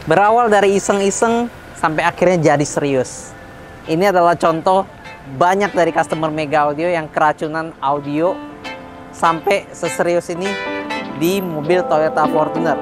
Berawal dari iseng-iseng sampai akhirnya jadi serius. Ini adalah contoh banyak dari customer Mega Audio yang keracunan audio sampai seserius ini di mobil Toyota Fortuner.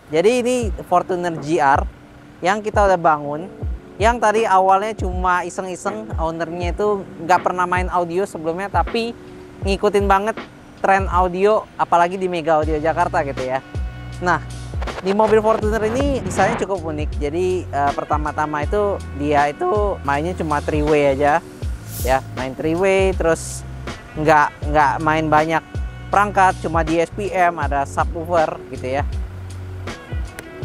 Jadi ini Fortuner GR yang kita udah bangun, yang tadi awalnya cuma iseng-iseng, ownernya itu nggak pernah main audio sebelumnya, tapi ngikutin banget tren audio, apalagi di Mega Audio Jakarta gitu ya. Nah, di mobil Fortuner ini desainnya cukup unik. Jadi pertama-tama itu dia itu mainnya cuma 3-way aja, ya, main 3-way, terus nggak main banyak perangkat, cuma di SPM, ada subwoofer gitu ya.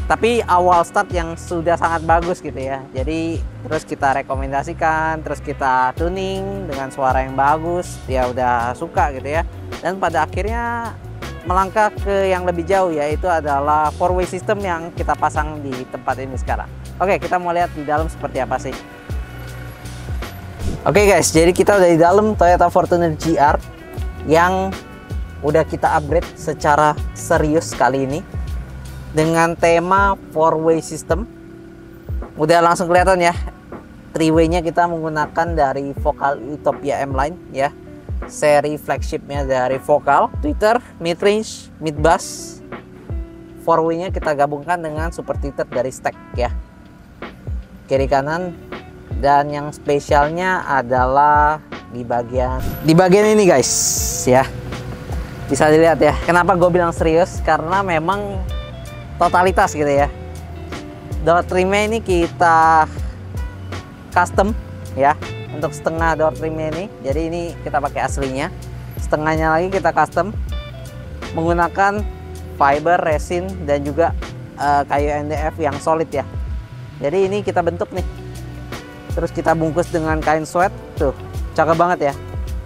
Tapi awal start yang sudah sangat bagus gitu ya. Jadi terus kita rekomendasikan, terus kita tuning dengan suara yang bagus, dia udah suka gitu ya. Dan pada akhirnya melangkah ke yang lebih jauh, yaitu adalah 4-way system yang kita pasang di tempat ini sekarang. Oke, kita mau lihat di dalam seperti apa sih. Oke guys, jadi kita udah di dalam Toyota Fortuner GR yang udah kita upgrade secara serius kali ini dengan tema 4-way system. Udah langsung kelihatan ya, 3-way-nya kita menggunakan dari Vocal Utopia M-Line ya, seri flagshipnya dari Vocal, tweeter, mid-range, mid-bass. 4-way-nya kita gabungkan dengan super tweeter dari Stack ya, kiri kanan. Dan yang spesialnya adalah di bagian ini guys ya, bisa dilihat ya. Kenapa gue bilang serius, karena memang totalitas gitu ya. Door trimnya ini kita custom ya, untuk setengah door trimnya ini. Jadi ini kita pakai aslinya, setengahnya lagi kita custom menggunakan fiber, resin, dan juga kayu NDF yang solid ya. Jadi ini kita bentuk nih, terus kita bungkus dengan kain sweat tuh, cakep banget ya.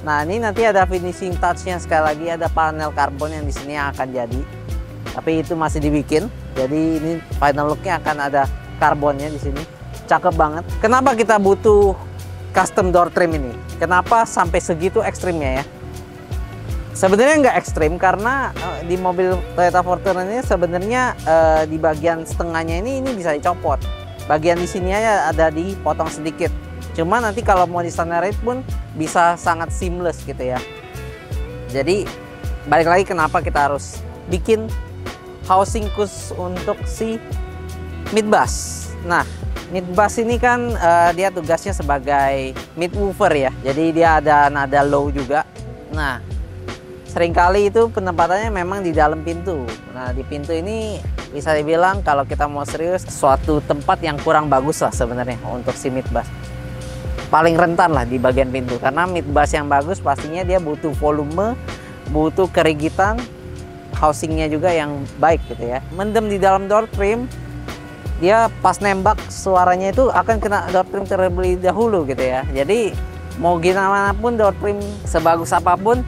Nah ini nanti ada finishing touchnya, sekali lagi ada panel karbon yang di sini yang akan jadi, tapi itu masih dibikin. Jadi ini final looknya akan ada karbonnya di sini, cakep banget. Kenapa kita butuh custom door trim ini? Kenapa sampai segitu ekstrimnya ya? Sebenarnya nggak ekstrim, karena di mobil Toyota Fortuner ini sebenarnya di bagian setengahnya ini bisa dicopot. Bagian di sini aja ada dipotong sedikit. Cuma nanti kalau mau di standarized pun bisa sangat seamless gitu ya. Jadi balik lagi kenapa kita harus bikin housing khusus untuk si mid bass. Nah, mid bass ini kan dia tugasnya sebagai mid woofer ya. Jadi dia ada nada low juga. Nah, seringkali itu penempatannya memang di dalam pintu. Nah, di pintu ini bisa dibilang kalau kita mau serius, suatu tempat yang kurang bagus lah sebenarnya untuk si mid bass. Paling rentan lah di bagian pintu, karena mid bass yang bagus pastinya dia butuh volume, butuh kerigitan, housingnya juga yang baik gitu ya. Mendem di dalam door trim, dia pas nembak suaranya itu akan kena door trim terlebih dahulu gitu ya. Jadi mau gimana pun door trim sebagus apapun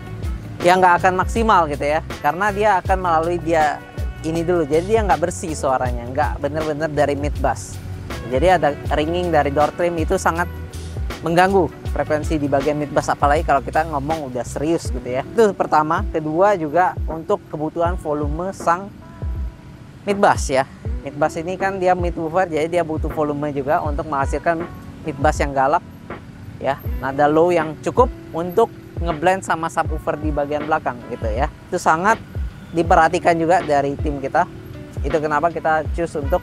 ya nggak akan maksimal gitu ya, karena dia akan melalui dia ini dulu. Jadi dia nggak bersih suaranya, nggak bener-bener dari mid bass. Jadi ada ringing dari door trim, itu sangat mengganggu frekuensi di bagian mid bass, apalagi kalau kita ngomong udah serius gitu ya. Itu pertama. Kedua juga untuk kebutuhan volume sang mid bass ya. Mid bass ini kan dia mid woofer, jadi dia butuh volume juga untuk menghasilkan mid bass yang galak ya, nada low yang cukup untuk ngeblend sama subwoofer di bagian belakang gitu ya. Itu sangat diperhatikan juga dari tim kita. Itu kenapa kita choose untuk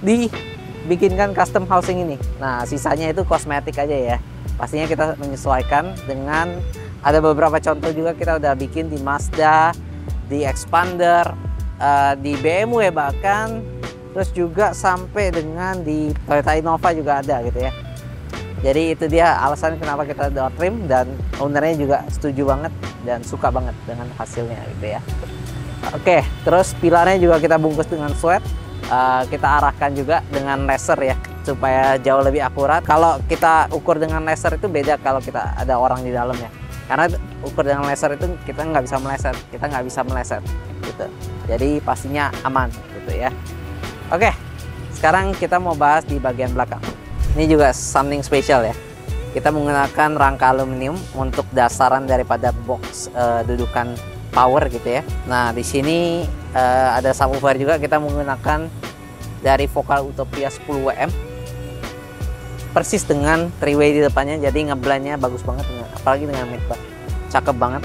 dibikinkan custom housing ini. Nah, sisanya itu kosmetik aja ya. Pastinya kita menyesuaikan dengan, ada beberapa contoh juga kita udah bikin di Mazda, di Expander, di BMW bahkan, terus juga sampai dengan di Toyota Innova juga ada gitu ya. Jadi itu dia alasan kenapa kita door trim, dan ownernya juga setuju banget dan suka banget dengan hasilnya gitu ya. Oke, terus pilarnya juga kita bungkus dengan sweat. Kita arahkan juga dengan laser ya, supaya jauh lebih akurat. Kalau kita ukur dengan laser itu beda kalau kita ada orang di dalam ya. Karena ukur dengan laser itu kita nggak bisa meleset, gitu. Jadi pastinya aman gitu ya. Oke, sekarang kita mau bahas di bagian belakang. Ini juga something special ya. Kita menggunakan rangka aluminium untuk dasaran daripada box dudukan power gitu ya. Nah, di sini ada subwoofer juga, kita menggunakan dari Vocal Utopia 10 WM. Persis dengan 3-way di depannya, jadi ngeblendnya bagus banget dengan, apalagi dengan mic bar. Cakep banget.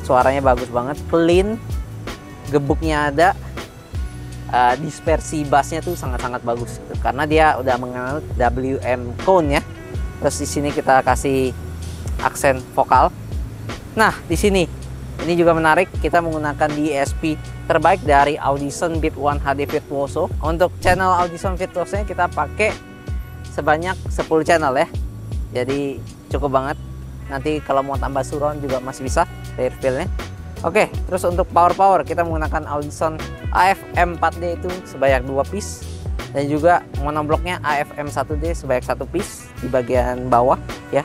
Suaranya bagus banget, clean. Gebuknya ada. Dispersi bassnya tuh sangat-sangat bagus gitu, karena dia udah mengenal WM cone ya. Terus di sini kita kasih aksen vokal. Nah, di sini ini juga menarik, kita menggunakan DSP terbaik dari Audison Beat 1 HD Virtuoso. Untuk channel Audison Virtuoso-nya kita pakai sebanyak 10 channel ya. Jadi cukup banget. Nanti kalau mau tambah surround juga masih bisa rear fill-nya. Oke, terus untuk power kita menggunakan Audison AFM 4D itu sebanyak 2 piece. Dan juga monobloknya AFM 1D sebanyak 1 piece di bagian bawah ya.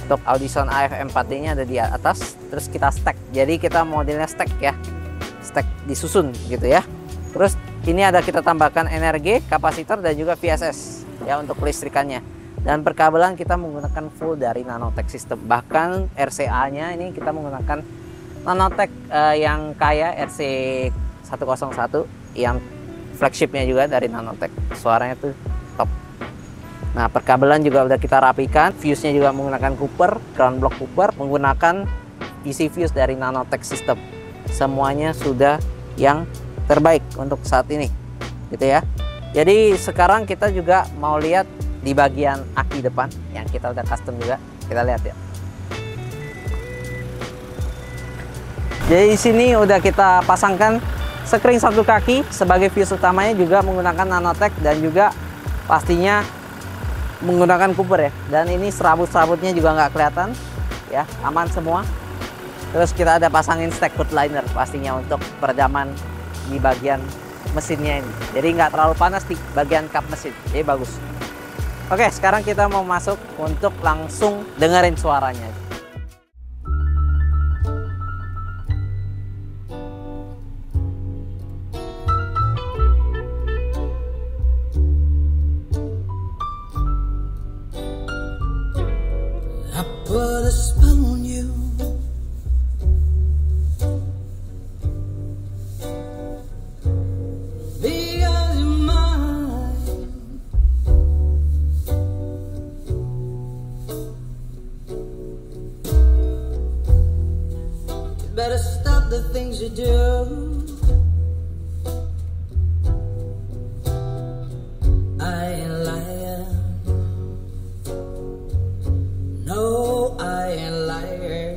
Untuk Audison AFM 4D nya ada di atas. Terus kita stack, jadi kita modelnya stack ya, stack disusun gitu ya. Terus ini ada kita tambahkan energi, kapasitor, dan juga VSS ya untuk kelistrikannya. Dan perkabelan kita menggunakan full dari Nanotech System. Bahkan RCA nya ini kita menggunakan Nanotech yang kaya RC101 yang flagshipnya juga dari Nanotech. Suaranya tuh top. Nah, perkabelan juga udah kita rapikan. Fuse-nya juga menggunakan Cooper, ground block Cooper, menggunakan isi fuse dari Nanotech System. Semuanya sudah yang terbaik untuk saat ini, gitu ya. Jadi sekarang kita juga mau lihat di bagian aki depan yang kita udah custom juga. Kita lihat ya. Jadi di sini udah kita pasangkan sekring satu kaki sebagai fuse utamanya, juga menggunakan Nanotech dan juga pastinya menggunakan Cooper ya. Dan ini serabut-serabutnya juga nggak kelihatan ya, aman semua. Terus kita ada pasangin stack hood liner pastinya untuk peredaman di bagian mesinnya ini. Jadi nggak terlalu panas di bagian kap mesin, jadi bagus. Oke, sekarang kita mau masuk untuk langsung dengerin suaranya. Put a spell on you. Because you're mine. You better stop the things you do. I ain't lying. No, I ain't lying.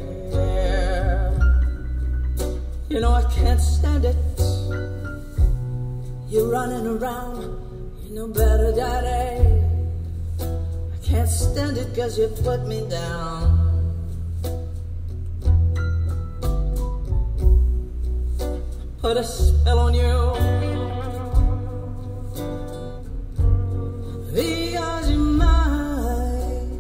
You know I can't stand it. You're running around, you know better, daddy. I can't stand it 'cause you put me down. Put a spell on you. Because you're mine.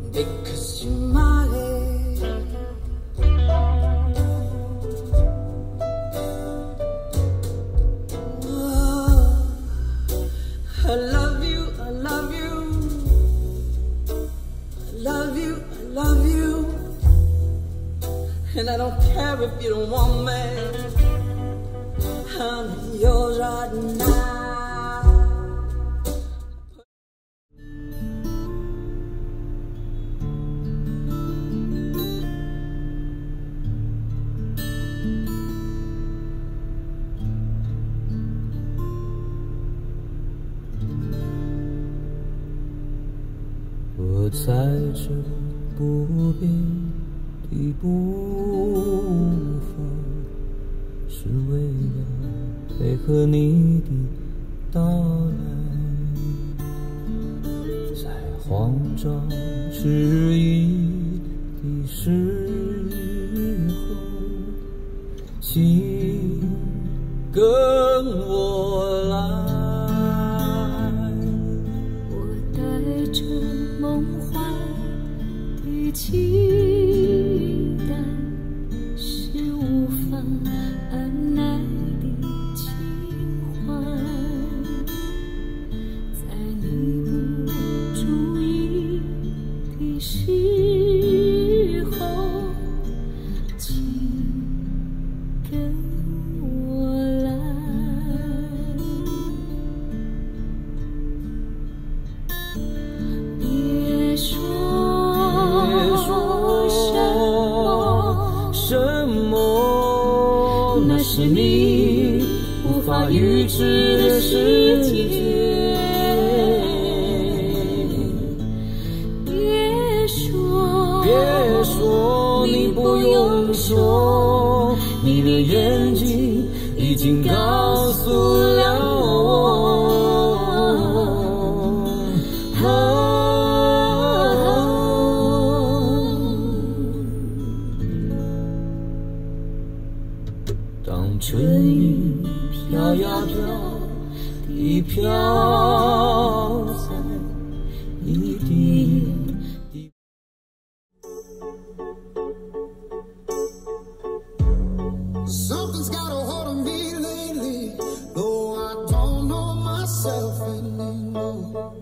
Because you're mine. Oh, I love you, I love you. I love you, I love you. And I don't care if you don't want me. I'm yours right now.我在这不变的步伐，是为了配合你的到来，在慌张迟疑的请跟我来。我带着梦幻的期待，是无法按耐的情怀，在你不注意的时候，请跟我来。别说什么，那是你无法预知的世界。别说，你不用说，你的眼睛已经告诉了我。当春雨飘呀飘地飘在一地。Something's got a hold of me lately, though I don't know myself anymore.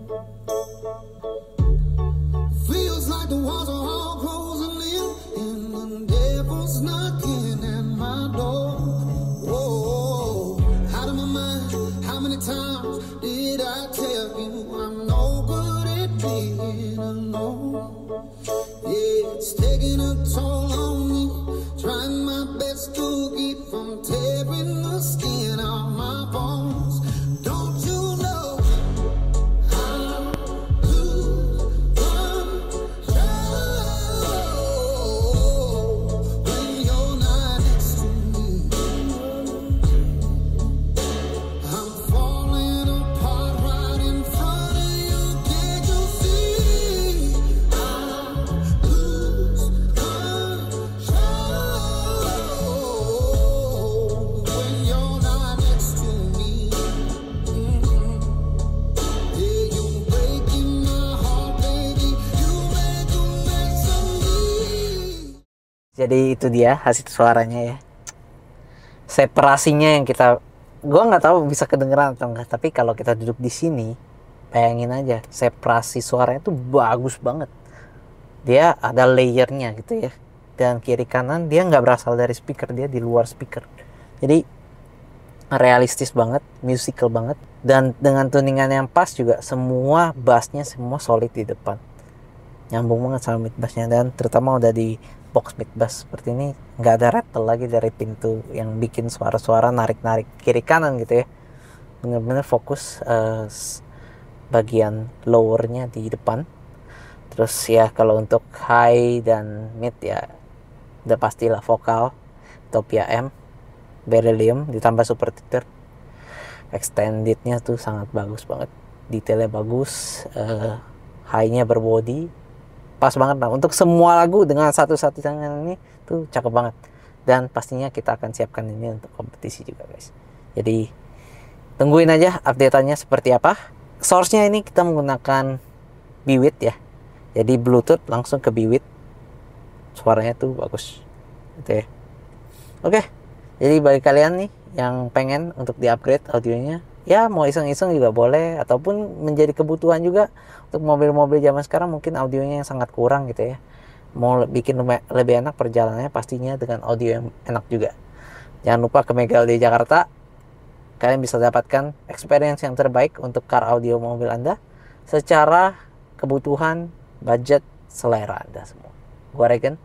Feels like the walls are all closing in, and the devil's knocking at my door. Whoa, out of my mind, how many times did I tell you I'm no good at being alone? Yeah, it's taking a toll on me, trying my best to keep from tearing the skin off my bones. Don't you know I lose control when you're not next to me? I'm falling apart right in front of you. Can't you see? I lose control when you're not next to me. Yeah, you're breaking my heart, baby. You make a mess of me. Jadi itu dia hasil suaranya ya. Separasinya yang gua nggak tahu bisa kedengeran atau enggak, tapi kalau kita duduk di sini, bayangin aja separasi suaranya tuh bagus banget. Dia ada layernya gitu ya. Dan kiri kanan dia nggak berasal dari speaker, dia di luar speaker. Jadi realistis banget, musical banget, dan dengan tuningan yang pas juga. Semua bassnya semua solid di depan, nyambung banget sama mid bassnya, dan terutama udah di box mid bass seperti ini, nggak ada rattle lagi dari pintu yang bikin suara-suara narik-narik kiri kanan gitu ya. Bener-bener fokus bagian lowernya di depan. Terus ya kalau untuk high dan mid ya udah pastilah vokal Topia M, Beryllium ditambah Super Tutor. Extendednya tuh sangat bagus banget, detailnya bagus, high-nya berbody, pas banget lah untuk semua lagu. Dengan satu-satu tangan ini tuh cakep banget, dan pastinya kita akan siapkan ini untuk kompetisi juga guys. Jadi tungguin aja update-annya seperti apa. Source-nya ini kita menggunakan Bewit ya, jadi Bluetooth langsung ke Bewit, suaranya tuh bagus gitu ya. Oke, jadi bagi kalian nih yang pengen untuk di-upgrade audionya, ya mau iseng-iseng juga boleh, ataupun menjadi kebutuhan juga untuk mobil-mobil zaman sekarang mungkin audionya yang sangat kurang gitu ya. Mau bikin lebih enak perjalanannya, pastinya dengan audio yang enak juga. Jangan lupa ke Megal di Jakarta. Kalian bisa dapatkan experience yang terbaik untuk car audio mobil Anda secara kebutuhan, budget, selera Anda semua. Gua Regen,